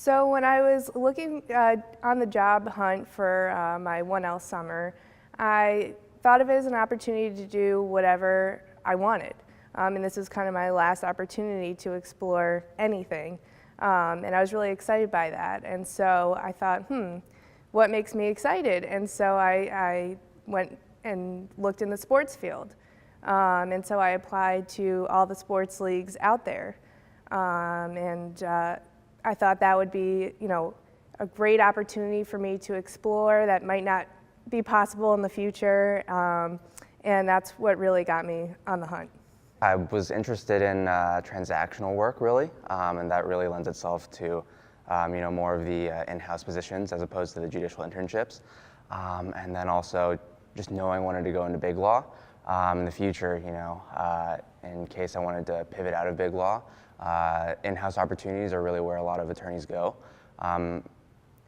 So when I was looking on the job hunt for my 1L summer, I thought of it as an opportunity to do whatever I wanted. And this was kind of my last opportunity to explore anything. And I was really excited by that. And so I thought, what makes me excited? And so I went and looked in the sports field. And so I applied to all the sports leagues out there. I thought that would be, a great opportunity for me to explore that might not be possible in the future. And that's what really got me on the hunt. I was interested in transactional work, really, and that really lends itself to, more of the in-house positions as opposed to the judicial internships. And then also just knowing I wanted to go into big law in the future, in case I wanted to pivot out of big law. In-house opportunities are really where a lot of attorneys go.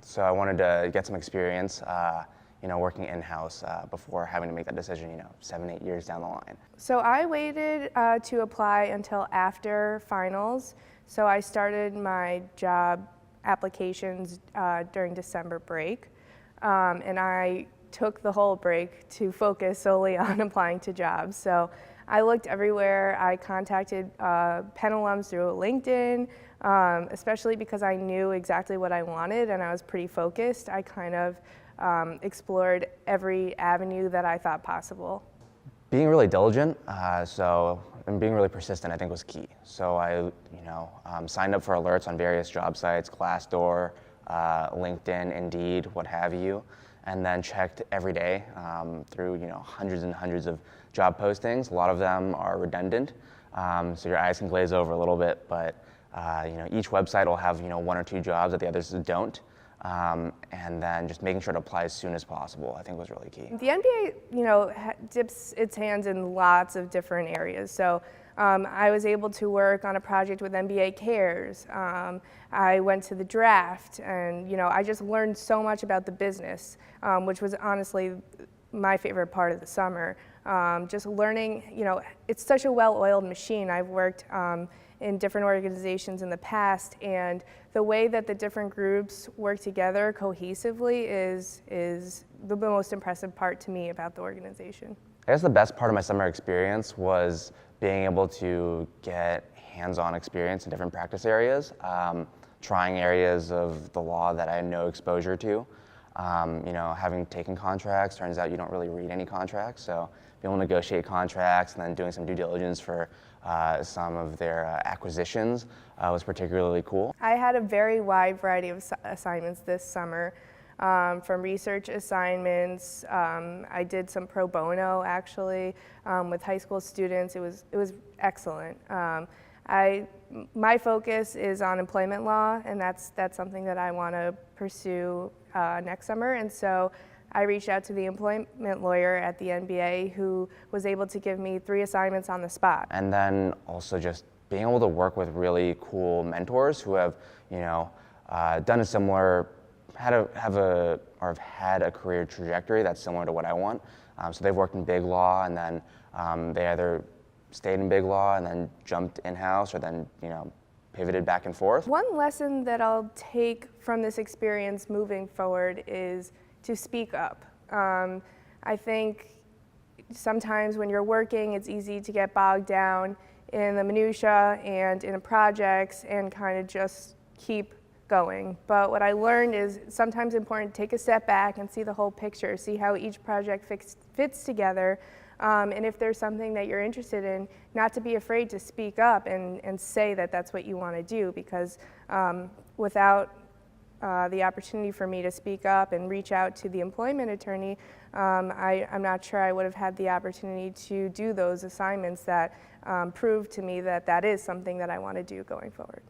So I wanted to get some experience, working in-house before having to make that decision, 7, 8 years down the line. So I waited to apply until after finals. So I started my job applications during December break. And I took the whole break to focus solely on applying to jobs. So I looked everywhere. I contacted Penn alums through LinkedIn, especially because I knew exactly what I wanted and I was pretty focused. I kind of explored every avenue that I thought possible. Being really diligent, and being really persistent, I think was key. So I, signed up for alerts on various job sites, Glassdoor, LinkedIn, Indeed, what have you, and then checked every day through, hundreds and hundreds of job postings. A lot of them are redundant, so your eyes can glaze over a little bit, but each website will have, 1 or 2 jobs that the others don't. And then just making sure to apply as soon as possible, I think was really key. The NBA, dips its hands in lots of different areas. So I was able to work on a project with NBA Cares. I went to the draft, and I just learned so much about the business, which was honestly my favorite part of the summer. Just learning, it's such a well-oiled machine. I've worked in different organizations in the past, and the way that the different groups work together cohesively is the most impressive part to me about the organization. I guess the best part of my summer experience was being able to get hands-on experience in different practice areas, trying areas of the law that I had no exposure to. Having taken contracts, turns out you don't really read any contracts, so being able to negotiate contracts and then doing some due diligence for some of their acquisitions was particularly cool. I had a very wide variety of assignments this summer, from research assignments. I did some pro bono actually with high school students. It was excellent. My focus is on employment law, and that's something that I want to pursue next summer. And so I reached out to the employment lawyer at the NBA who was able to give me 3 assignments on the spot. And then also just being able to work with really cool mentors who have, done a similar, had a career trajectory that's similar to what I want. So they've worked in big law, and then they either stayed in big law and then jumped in-house, or then, pivoted back and forth. One lesson that I'll take from this experience moving forward is to speak up. I think sometimes when you're working, it's easy to get bogged down in the minutia and in projects and kind of just keep going. But what I learned is sometimes important to take a step back and see the whole picture, see how each project fits together. And if there's something that you're interested in, not to be afraid to speak up and say that that's what you want to do, because without the opportunity for me to speak up and reach out to the employment attorney, I'm not sure I would have had the opportunity to do those assignments that proved to me that that is something that I want to do going forward.